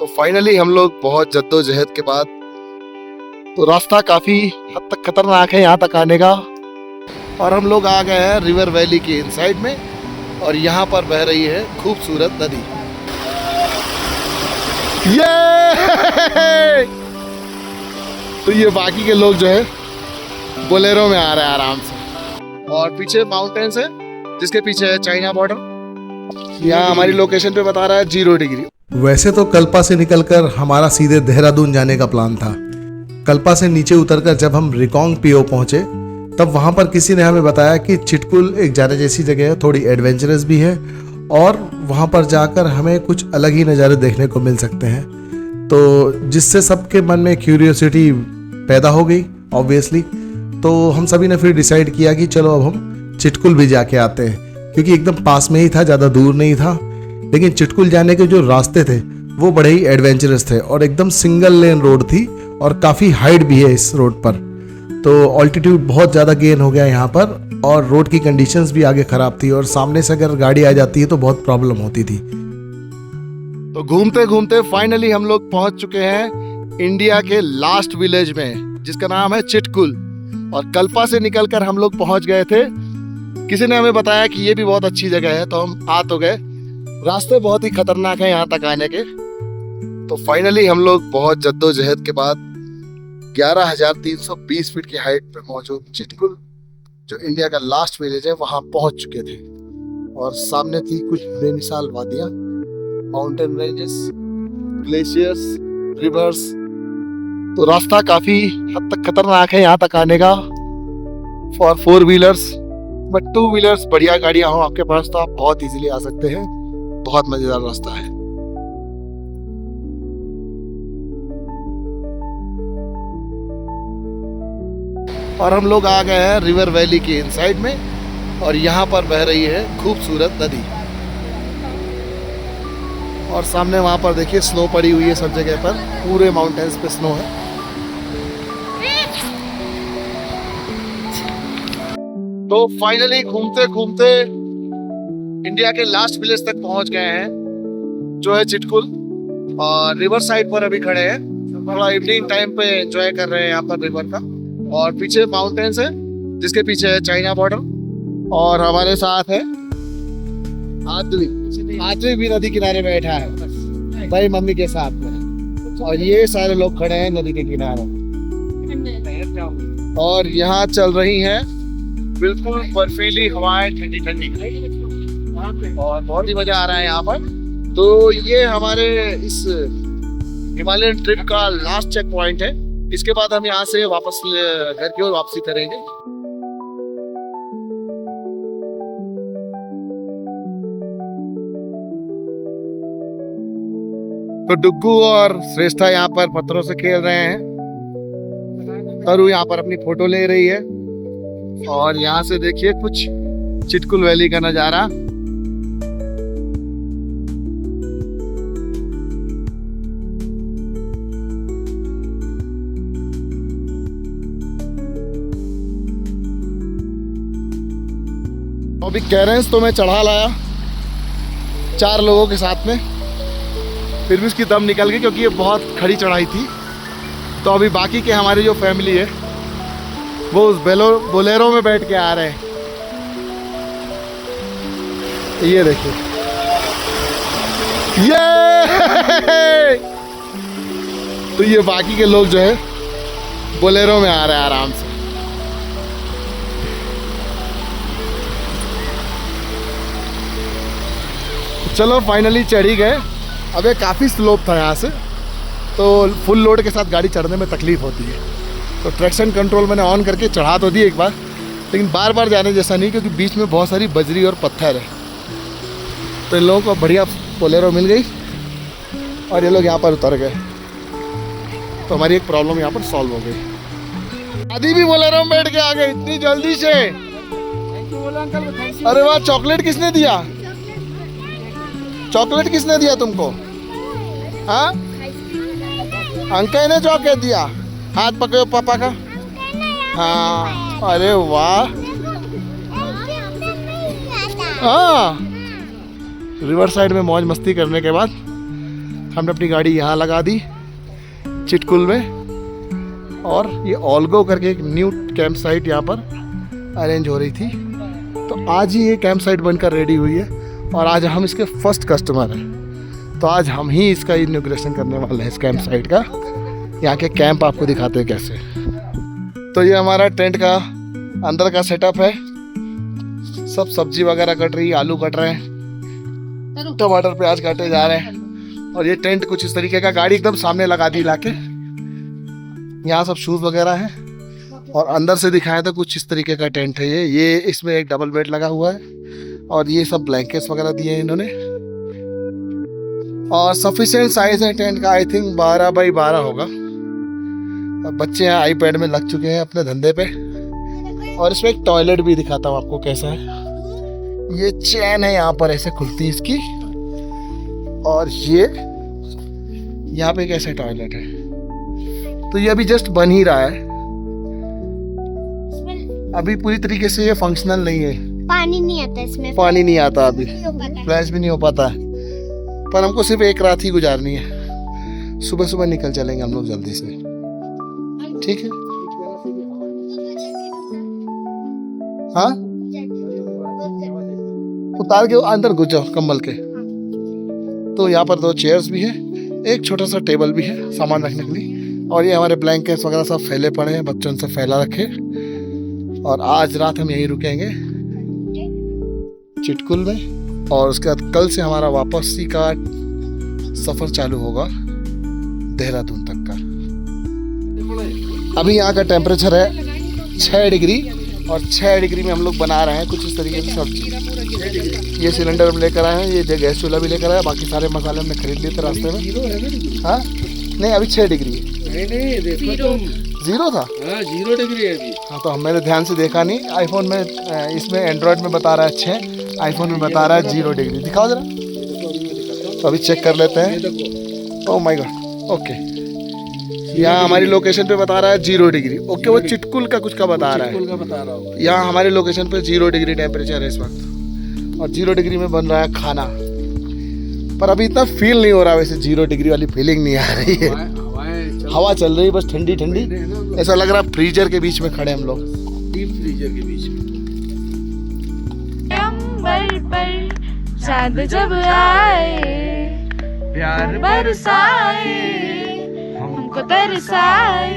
तो फाइनली हम लोग बहुत जद्दोजहद के बाद, तो रास्ता काफी हद तक खतरनाक है यहाँ तक आने का, और हम लोग आ गए हैं रिवर वैली के इनसाइड में, और यहाँ पर बह रही है खूबसूरत नदी। ये तो ये बाकी के लोग जो है बोलेरो में आ रहे हैं आराम से, और पीछे माउंटेन्स है जिसके पीछे है चाइना बॉर्डर। यहाँ हमारी लोकेशन पे बता रहा है 0 डिग्री। वैसे तो कल्पा से निकलकर हमारा सीधे देहरादून जाने का प्लान था। कल्पा से नीचे उतरकर जब हम रिकोंग पीओ पहुंचे तब वहां पर किसी ने हमें बताया कि चिटकुल एक जाने जैसी जगह है, थोड़ी एडवेंचरस भी है, और वहां पर जाकर हमें कुछ अलग ही नज़ारे देखने को मिल सकते हैं। तो जिससे सबके मन में क्यूरियोसिटी पैदा हो गई ऑब्वियसली। तो हम सभी ने फिर डिसाइड किया कि चलो अब हम चिटकुल भी जाके आते हैं, क्योंकि एकदम पास में ही था, ज़्यादा दूर नहीं था। लेकिन चिटकुल जाने के जो रास्ते थे वो बड़े ही एडवेंचरस थे, और एकदम सिंगल लेन रोड थी, और काफ़ी हाइट भी है इस रोड पर। तो ऑल्टीट्यूड बहुत ज़्यादा गेन हो गया यहाँ पर, और रोड की कंडीशंस भी आगे ख़राब थी, और सामने से अगर गाड़ी आ जाती है तो बहुत प्रॉब्लम होती थी। तो घूमते घूमते फाइनली हम लोग पहुंच चुके हैं इंडिया के लास्ट विलेज में, जिसका नाम है चिटकुल। और कल्पा से निकलकर हम लोग पहुंच गए थे। किसी ने हमें बताया कि ये भी बहुत अच्छी जगह है, तो हम आ तो गए। रास्ते बहुत ही खतरनाक है यहाँ तक आने के। तो फाइनली हम लोग बहुत जद्दोजहद के बाद 11,320 फीट की हाइट पे मौजूद चिटकुल, जो इंडिया का लास्ट विलेज है, वहां पहुंच चुके थे। और सामने थी कुछ बेमिसाल वादियां, माउंटेन रेंजेस, ग्लेशियर्स, रिवर्स। तो रास्ता काफी हद तक खतरनाक है यहाँ तक आने का फॉर 4 व्हीलर्स, बट 2 व्हीलर्स बढ़िया गाड़ियां हो आपके पास तो आप बहुत इजीली आ सकते हैं। बहुत मजेदार रास्ता है। और हम लोग आ गए हैं रिवर वैली के इनसाइड में, और यहाँ पर बह रही है खूबसूरत नदी। और सामने वहाँ पर देखिए स्नो पड़ी हुई है सब जगह पर, पूरे माउंटेन्स पे स्नो है। तो फाइनली घूमते घूमते इंडिया के लास्ट विलेज तक पहुंच गए हैं, जो है चिटकुल। और रिवर साइड पर अभी खड़े हैं, थोड़ा इवनिंग टाइम पे एंजॉय कर रहे हैं यहाँ पर रिवर का। और पीछे माउंटेन्स है जिसके पीछे है चाइना बॉर्डर, और हमारे साथ है आदमी भी नदी किनारे बैठा है भाई मम्मी के साथ में। और ये सारे लोग खड़े हैं नदी के किनारे, और यहाँ चल रही है बिल्कुल बर्फीली हवाएं, ठंडी ठंडी, और बहुत ही मजा आ रहा है यहाँ पर। तो ये हमारे इस हिमालयन ट्रिप का लास्ट चेक पॉइंट है। इसके बाद हम यहाँ से वापस घर की ओर वापसी करेंगे। तो डुग्गू और श्रेष्ठा यहाँ पर पत्थरों से खेल रहे हैं। तरु यहाँ पर अपनी फोटो ले रही है, और यहाँ से देखिए कुछ चिटकुल वैली का नजारा। अभी कैरेंस तो मैं चढ़ा लाया 4 लोगों के साथ में, फिर भी उसकी दम निकल गई क्योंकि ये बहुत खड़ी चढ़ाई थी। तो अभी बाकी के हमारी जो फैमिली है वो उस बोलेरो में बैठ के आ रहे हैं। ये देखिए, ये तो ये बाकी के लोग जो है बोलेरो में आ रहे हैं आराम से। चलो फाइनली चढ़ ही गए। अब ये काफ़ी स्लोप था यहाँ से, तो फुल लोड के साथ गाड़ी चढ़ने में तकलीफ होती है। तो ट्रैक्शन कंट्रोल मैंने ऑन करके चढ़ा तो दी एक बार, लेकिन बार बार जाने जैसा नहीं, क्योंकि बीच में बहुत सारी बजरी और पत्थर है। तो इन लोगों को बढ़िया बोलेरो मिल गई, और ये लोग यहाँ पर उतर गए। तो हमारी एक प्रॉब्लम यहाँ पर सॉल्व हो गई। आदि भी बोलेरो में बैठ के आ गए इतनी जल्दी से। अरे वाह, चॉकलेट किसने दिया? चॉकलेट किसने दिया तुमको? हाँ, अंकल ने चॉकलेट दिया। हाथ पकड़ो पापा का। हाँ, अरे वाह। हाँ, रिवर साइड में मौज मस्ती करने के बाद हमने अपनी गाड़ी यहाँ लगा दी चिटकुल में, और ये ऑल्गो करके एक न्यू कैंप साइट यहाँ पर अरेंज हो रही थी। तो आज ही ये कैंप साइट बनकर रेडी हुई है और आज हम इसके फर्स्ट कस्टमर हैं। तो आज हम ही इसका इनॉग्रेशन करने वाले हैं इस कैंप साइट का। यहाँ के कैंप आपको दिखाते हैं कैसे। तो ये हमारा टेंट का अंदर का सेटअप है। सब सब्जी वगैरह कट रही है, आलू कट रहे हैं, टमाटर प्याज काटे जा रहे हैं। और ये टेंट कुछ इस तरीके का, गाड़ी एकदम सामने लगा दी लाके। यहाँ सब शूज़ वगैरह हैं। और अंदर से दिखाएं तो कुछ इस तरीके का टेंट है ये इसमें एक डबल बेड लगा हुआ है और ये सब ब्लैंकेट्स वगैरह दिए हैं इन्होंने। और सफिशिएंट साइज है टेंट का, आई थिंक 12 बाई 12 होगा। अब बच्चे यहाँ आईपैड में लग चुके हैं अपने धंधे पे। और इसमें एक टॉयलेट भी दिखाता हूँ आपको कैसा है। ये चैन है यहाँ पर ऐसे खुलती है इसकी, और ये यहाँ पे कैसे टॉयलेट है। तो ये अभी जस्ट बन ही रहा है, अभी पूरी तरीके से ये फंक्शनल नहीं है। पानी नहीं आता इसमें, पानी नहीं आता अभी, नहीं फ्लैश भी नहीं हो पाता है। पर हमको सिर्फ एक रात ही गुजारनी है, सुबह सुबह निकल चलेंगे हम लोग जल्दी से, ठीक है। हाँ, उतार के अंदर घुस जाओ कंबल के। तो यहाँ पर 2 चेयर्स भी है, एक छोटा सा टेबल भी है सामान रखने के लिए। और ये हमारे ब्लैंकेट्स वगैरह सब फैले पड़े हैं, बच्चों से फैला रखे। और आज रात हम यहीं रुकेंगे चिटकुल में, और उसके बाद कल से हमारा वापसी का सफ़र चालू होगा देहरादून तक का। अभी यहाँ का टेम्परेचर है 6 डिग्री, और 6 डिग्री में हम लोग बना रहे हैं कुछ इस तरीके की सब्जी। ये सिलेंडर हम लेकर आए हैं, ये गैस चूल्हा भी लेकर आए, बाकी सारे मसाले हमने खरीद लिए थे रास्ते में। हाँ नहीं, अभी 6 डिग्री है। नहीं देखो तुम, 0 था। हाँ 0 डिग्री है अभी। हाँ तो मैंने ध्यान से देखा नहीं। आईफोन में इसमें एंड्रॉयड में बता रहा है 6, आईफोन में बता रहा है 0 डिग्री। दिखाओ जरा, तो अभी चेक कर लेते हैं। Oh my God, okay. यहाँ हमारी लोकेशन पे बता रहा है 0 डिग्री। ओके, वो चिटकुल का कुछ का बता रहा है। यहाँ हमारी लोकेशन पे 0 डिग्री टेम्परेचर है इस वक्त, और 0 डिग्री में बन रहा है खाना। पर अभी इतना फील नहीं हो रहा, वैसे 0 डिग्री वाली फीलिंग नहीं आ रही है। हवा चल रही है बस ठंडी ठंडी, ऐसा लग रहा है फ्रीजर के बीच में खड़े हम लोग, डीप फ्रीजर के बीच में। अंबर पर चांद जब आए, प्यार बरसाए, हमको तरसाए।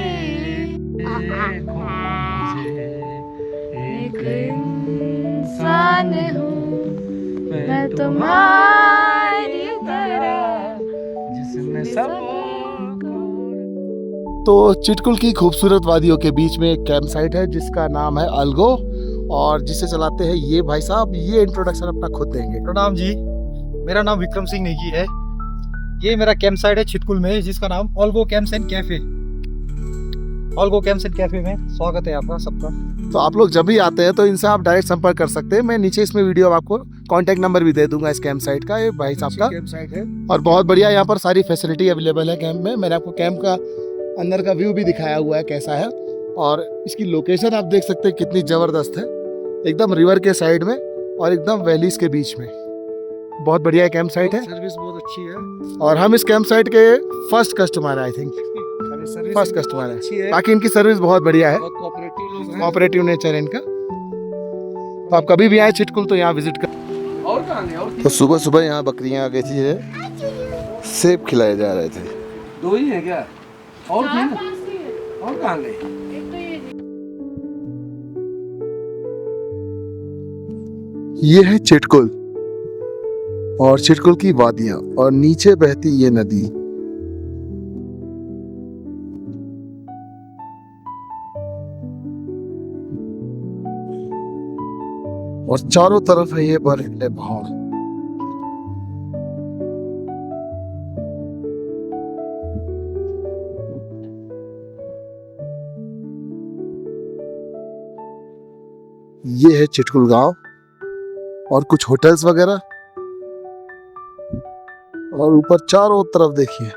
एक इंसान हूँ मैं तुम्हारी तरह, जिसमें सब। तो चिटकुल की खूबसूरत वादियों के बीच में एक कैंप साइट है जिसका नाम है अल्गो, और जिसे चलाते हैं ये भाई साहब। ये इंट्रोडक्शन अपना खुद देंगे। प्रणाम जी, मेरा नाम विक्रम सिंह नेगी है। ये मेरा कैंप साइट है चिटकुल में, जिसका नाम Algo Camps and Cafe. Algo Camps and Cafe में स्वागत है आपका सबका। तो आप लोग जब भी आते हैं तो इनसे आप डायरेक्ट संपर्क कर सकते हैं। मैं नीचे इसमें वीडियो आपको कांटेक्ट नंबर भी दे दूंगा इस कैंप साइट का, ये भाई साहब का कैंप साइट है। और बहुत बढ़िया यहाँ पर सारी फैसिलिटी अवेलेबल है कैंप में। मैंने आपको कैंप का अंदर का व्यू भी दिखाया हुआ है कैसा है, और इसकी लोकेशन आप देख सकते हैं कितनी ज़बरदस्त है, एकदम रिवर के साइड में और एकदम वैलीज के बीच में। बहुत बढ़िया कैंप साइट है, सर्विस बहुत अच्छी है। और हम इस कैंप साइट के फर्स्ट कस्टमर है, I think service first customer अच्छी है। है। बाकी इनकी सर्विस बहुत बढ़िया है, बहुत कोऑपरेटिव लोग हैं। कोऑपरेटिव नेचर है इनका। तो आप कभी भी आए चिटकुल तो यहाँ विजिट कर। और कहाँ गए? और तो सुबह सुबह यहाँ बकरियाँ आ गई थी, सेब खिलाए जा रहे थे। 2 ही है क्या? और थे ना? और कहाँ गए? ये है चिटकुल, और चिटकुल की वादियां, और नीचे बहती ये नदी। और चारों तरफ है ये बर्फीले पहाड़। ये है चिटकुल गांव, और कुछ होटल्स वगैरह, और ऊपर चारों तरफ देखिए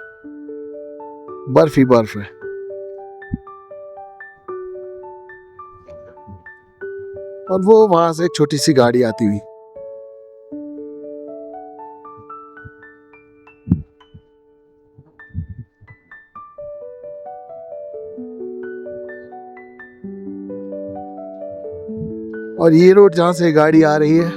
बर्फ ही बर्फ है। और वो वहां से एक छोटी सी गाड़ी आती हुई। और ये रोड जहाँ से गाड़ी आ रही है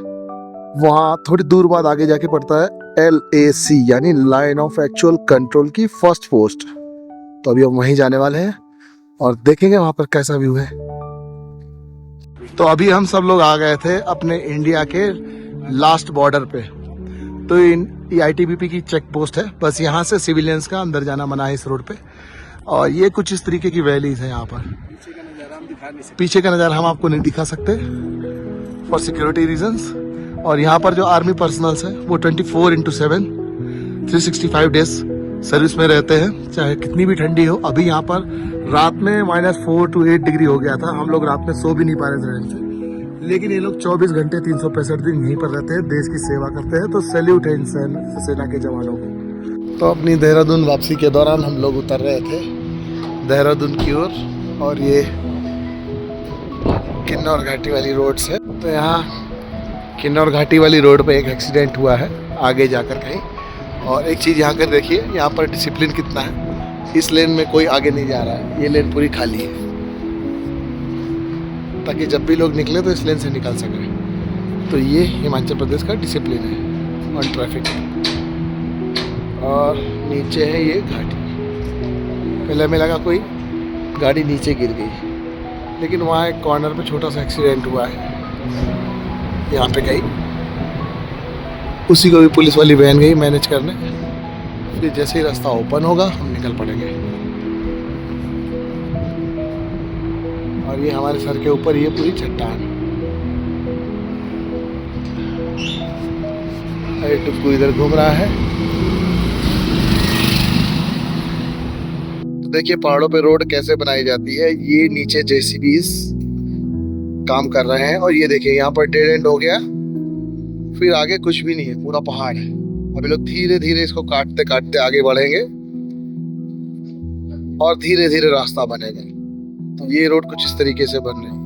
वहाँ थोड़ी दूर बाद आगे जाके पड़ता है LAC यानी लाइन ऑफ एक्चुअल कंट्रोल की फर्स्ट पोस्ट। तो अभी हम वहीं जाने वाले हैं और देखेंगे वहाँ पर कैसा व्यू है। तो अभी हम सब लोग आ गए थे अपने इंडिया के लास्ट बॉर्डर पे। तो ये ITBP की चेक पोस्ट है, बस यहाँ से सिविलियंस का अंदर जाना मना है इस रोड पे। और ये कुछ इस तरीके की वैलीज है यहाँ पर। पीछे का नज़ारा हम आपको नहीं दिखा सकते फॉर सिक्योरिटी रीजंस। और यहाँ पर जो आर्मी पर्सनल्स हैं वो 24/7 365 डेज सर्विस में रहते हैं, चाहे कितनी भी ठंडी हो। अभी यहाँ पर रात में -4 to 8 डिग्री हो गया था, हम लोग रात में सो भी नहीं पा रहे थे ढंग से। लेकिन ये लोग 24 घंटे 365 दिन यहीं पर रहते हैं, देश की सेवा करते हैं। तो सैल्यूट है इन सेना के जवानों को। तो अपनी देहरादून वापसी के दौरान हम लोग उतर रहे थे देहरादून की ओर, और ये किन्नौर घाटी वाली रोड से। तो यहाँ किन्नौर घाटी वाली रोड पे एक एक्सीडेंट हुआ है आगे जाकर कहीं। और एक चीज़ यहाँ कर देखिए, यहाँ पर डिसिप्लिन कितना है। इस लेन में कोई आगे नहीं जा रहा है, ये लेन पूरी खाली है, ताकि जब भी लोग निकले तो इस लेन से निकल सकें। तो ये हिमाचल प्रदेश का डिसिप्लिन है ऑन ट्रैफिक। और नीचे है ये घाटी। पहले हमें लगा कोई गाड़ी नीचे गिर गई, लेकिन वहाँ एक कॉर्नर पे छोटा सा एक्सीडेंट हुआ है यहाँ पे कहीं। उसी को भी पुलिस वाली वैन गई मैनेज करने। फिर जैसे ही रास्ता ओपन होगा हम निकल पड़ेंगे। और ये हमारे सर के ऊपर ये पूरी चट्टान। अरे टुक्कू इधर घूम रहा है। तो देखिए पहाड़ों पे रोड कैसे बनाई जाती है। ये नीचे JCBs काम कर रहे हैं। और ये देखिए यहाँ पर डेड एंड हो गया, फिर आगे कुछ भी नहीं है, पूरा पहाड़ है। अभी लोग धीरे धीरे इसको काटते काटते आगे बढ़ेंगे और धीरे धीरे रास्ता बनेगा। तो ये रोड कुछ इस तरीके से बन रही है,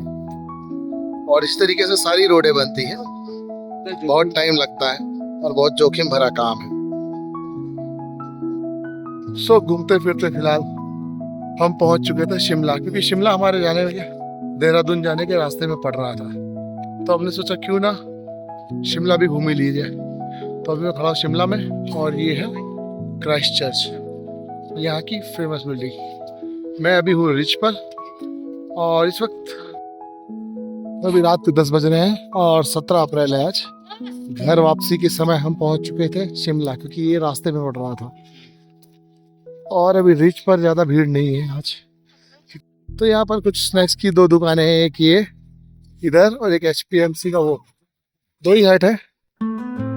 और इस तरीके से सारी रोडें बनती हैं। बहुत टाइम लगता है और बहुत जोखिम भरा काम है। सो घूमते फिरते फिलहाल हम पहुंच चुके थे शिमला, क्योंकि शिमला हमारे जाने लगे देहरादून जाने के रास्ते में पड़ रहा था। तो हमने सोचा क्यों ना शिमला भी घूम ही लीजिए। तो अभी मैं खड़ा हूँ शिमला में, और ये है क्राइस्ट चर्च, यहाँ की फेमस बिल्डिंग। मैं अभी हूँ रिच पर, और इस वक्त अभी रात के 10 बज रहे हैं और 17 अप्रैल है आज। घर वापसी के समय हम पहुँच चुके थे शिमला, क्योंकि ये रास्ते में पड़ रहा था। और अभी रिच पर ज़्यादा भीड़ नहीं है आज। तो यहाँ पर कुछ स्नैक्स की 2 दुकानें हैं, एक ये इधर और एक HPMC का वो, 2 ही हाट है।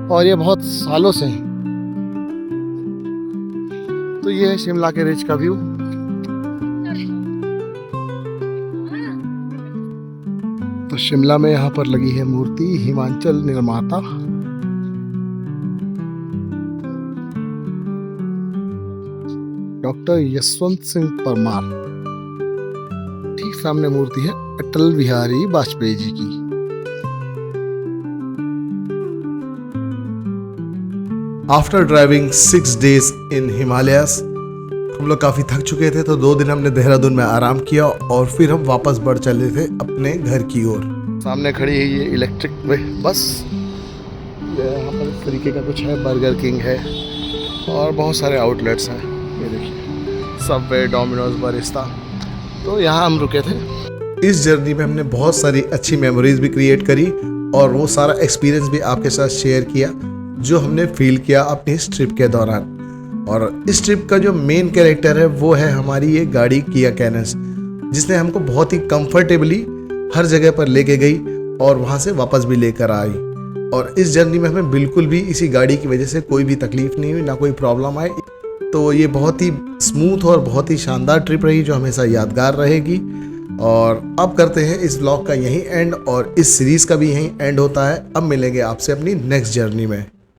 और ये बहुत सालों से है। तो ये है शिमला के रिच का व्यू। तो शिमला में यहाँ पर लगी है मूर्ति हिमाचल निर्माता। डॉक्टर यशवंत सिंह परमार। ठीक सामने मूर्ति है अटल बिहारी वाजपेयी जी की। आफ्टर ड्राइविंग 6 days इन हिमालयास, हम लोग काफ़ी थक चुके थे। तो 2 दिन हमने देहरादून में आराम किया और फिर हम वापस बढ़ चले थे अपने घर की ओर। सामने खड़ी है ये इलेक्ट्रिक बस। यहाँ पर इस तरीके का कुछ है, बर्गर किंग है और बहुत सारे आउटलेट्स हैं। ये देखिए सबवे, डोमिनोज, बरिस्ता। तो यहाँ हम रुके थे। इस जर्नी में हमने बहुत सारी अच्छी मेमोरीज भी क्रिएट करी और वो सारा एक्सपीरियंस भी आपके साथ शेयर किया जो हमने फील किया अपनी इस ट्रिप के दौरान। और इस ट्रिप का जो मेन कैरेक्टर है वो है हमारी ये गाड़ी किया कैनस, जिसने हमको बहुत ही कंफर्टेबली हर जगह पर लेके गई और वहाँ से वापस भी लेकर आई। और इस जर्नी में हमें बिल्कुल भी इसी गाड़ी की वजह से कोई भी तकलीफ नहीं हुई, ना कोई प्रॉब्लम आई। तो ये बहुत ही स्मूथ और बहुत ही शानदार ट्रिप रही जो हमेशा यादगार रहेगी। और अब करते हैं इस ब्लॉग का यहीं एंड, और इस सीरीज़ का भी यहीं एंड होता है। अब मिलेंगे आपसे अपनी नेक्स्ट जर्नी में।